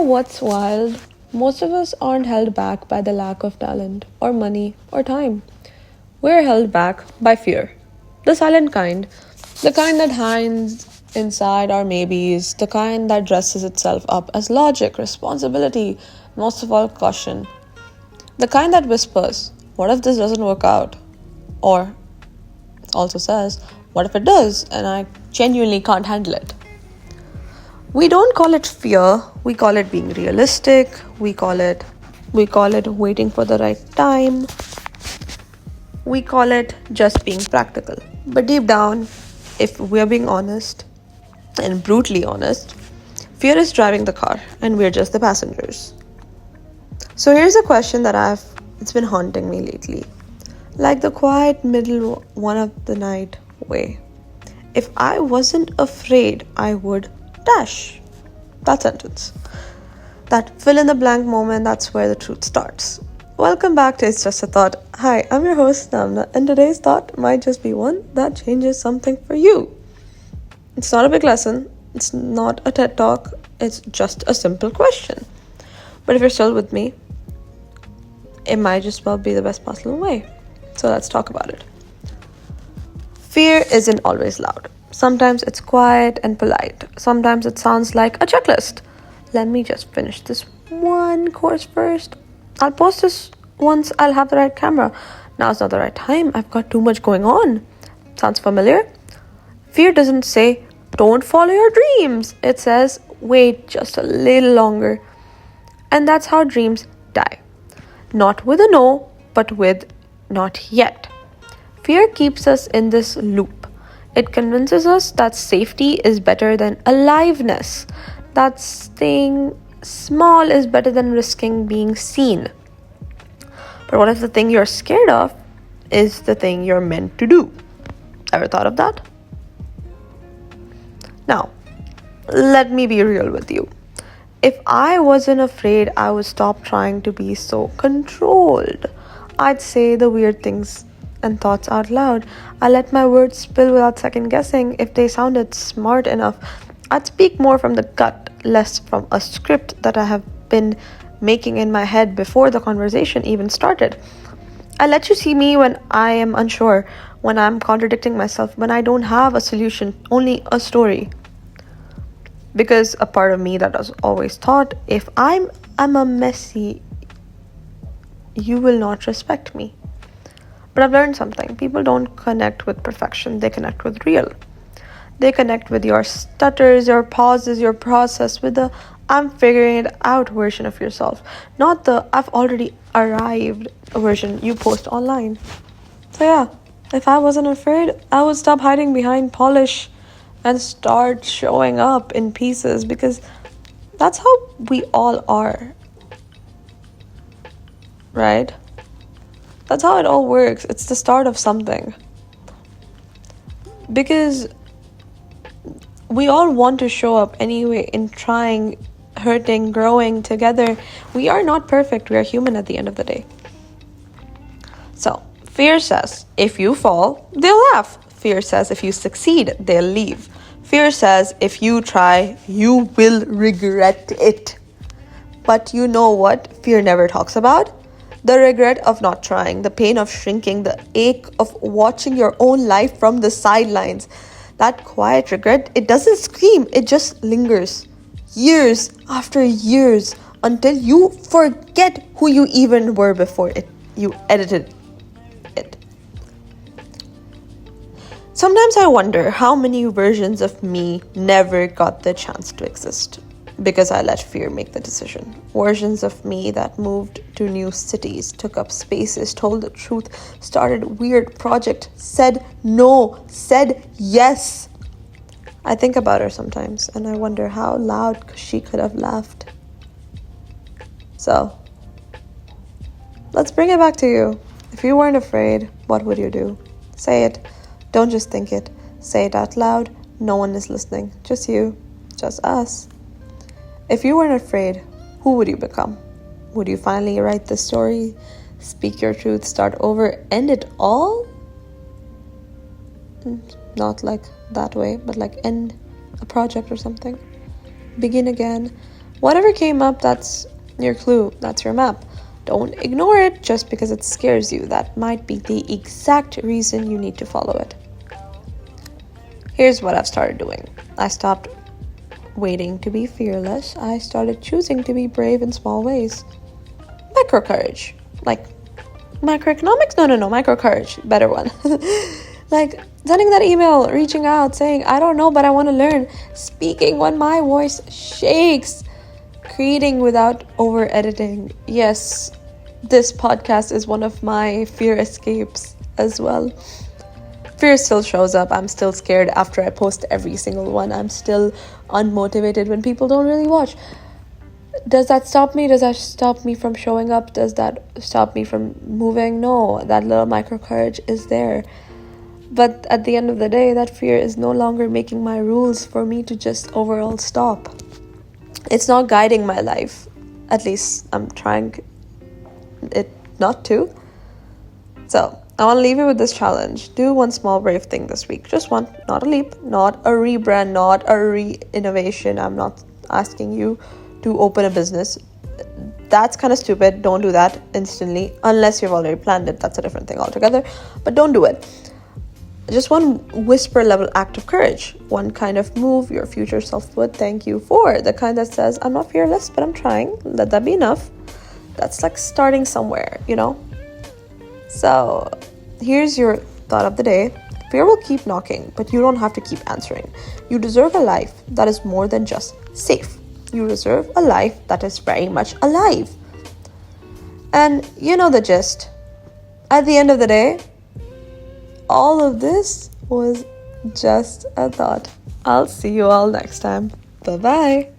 what's wild? Most of us aren't held back by the lack of talent, or money, or time. We're held back by fear. The silent kind. The kind that hides inside our maybes. The kind that dresses itself up as logic, responsibility, most of all, caution. The kind that whispers, what if this doesn't work out? Or also says, what if it does and I genuinely can't handle it? We don't call it fear, we call it being realistic, we call it waiting for the right time, we call it just being practical. But deep down, if we're being honest and brutally honest, fear is driving the car and we're just the passengers. So here's a question that it's been haunting me lately. Like the quiet middle one of the night way. If I wasn't afraid, I would dash. That sentence. That fill in the blank moment, that's where the truth starts. Welcome back to It's Just a Thought. Hi, I'm your host Namna, and today's thought might just be one that changes something for you. It's not a big lesson, it's not a TED Talk, it's just a simple question. But if you're still with me, it might just well be the best possible way. So let's talk about it. Fear isn't always loud. Sometimes it's quiet and polite. Sometimes it sounds like a checklist. Let me just finish this one course first. I'll post this once I'll have the right camera. Now's not the right time. I've got too much going on. Sounds familiar? Fear doesn't say, don't follow your dreams. It says, wait just a little longer. And that's how dreams die. Not with a no, but with not yet. Fear keeps us in this loop. It convinces us that safety is better than aliveness, that staying small is better than risking being seen. But what if the thing you're scared of is the thing you're meant to do? Ever thought of that? Now, let me be real with you. If I wasn't afraid, I would stop trying to be so controlled. I'd say the weird things and thoughts out loud. I let my words spill without second guessing. If they sounded smart enough, I'd speak more from the gut, less from a script that I have been making in my head before the conversation even started. I let you see me when I am unsure, when I'm contradicting myself, when I don't have a solution, only a story. Because a part of me that has always thought, if I'm a messy, you will not respect me. But I've learned something. People don't connect with perfection. They connect with real. They connect with your stutters, your pauses, your process, with the I'm figuring it out version of yourself. Not the I've already arrived version you post online. So yeah, if I wasn't afraid, I would stop hiding behind polish and start showing up in pieces, because that's how we all are. Right? That's how it all works. It's the start of something. Because we all want to show up anyway in trying, hurting, growing together. We are not perfect. We are human at the end of the day. So, fear says, if you fall, they'll laugh. Fear says, if you succeed, they'll leave. Fear says, if you try, you will regret it. But you know what fear never talks about? The regret of not trying, the pain of shrinking, the ache of watching your own life from the sidelines. That quiet regret, it doesn't scream, it just lingers. Years after years, until you forget who you even were before you edited it. Sometimes I wonder how many versions of me never got the chance to exist, because I let fear make the decision. Versions of me that moved to new cities, took up spaces, told the truth, started weird projects, said no, said yes. I think about her sometimes and I wonder how loud she could have laughed. So, let's bring it back to you. If you weren't afraid, what would you do? Say it. Don't just think it. Say it out loud. No one is listening. Just you. Just us. If you weren't afraid, who would you become? Would you finally write the story, speak your truth, start over, end it all? Not like that way, but like end a project or something. Begin again. Whatever came up, that's your clue, that's your map. Don't ignore it just because it scares you. That might be the exact reason you need to follow it. Here's what I've started doing. I stopped waiting to be fearless. I started choosing to be brave in small ways. Micro courage. Like macroeconomics? No, micro courage. Better one. Like sending that email, reaching out, saying, I don't know, but I want to learn. Speaking when my voice shakes. Creating without over editing. Yes, this podcast is one of my fear escapes as well. Fear still shows up. I'm still scared after I post every single one. I'm still unmotivated when people don't really watch. Does that stop me? Does that stop me from showing up? Does that stop me from moving? No, that little micro courage is there. But at the end of the day, that fear is no longer making my rules for me to just overall stop. It's not guiding my life. At least I'm trying it not to. So I want to leave you with this challenge. Do one small brave thing this week. Just one. Not a leap, not a rebrand, not a re-innovation. I'm not asking you to open a business. That's kind of stupid. Don't do that instantly unless you've already planned it. That's a different thing altogether. But don't do it. Just one whisper level act of courage. One kind of move your future self would thank you for. The kind that says, I'm not fearless, but I'm trying. Let that be enough. That's like starting somewhere, you know? So here's your thought of the day. Fear will keep knocking, but you don't have to keep answering. You deserve a life that is more than just safe. You deserve a life that is very much alive. And you know the gist. At the end of the day, all of this was just a thought. I'll see you all next time. Bye-bye.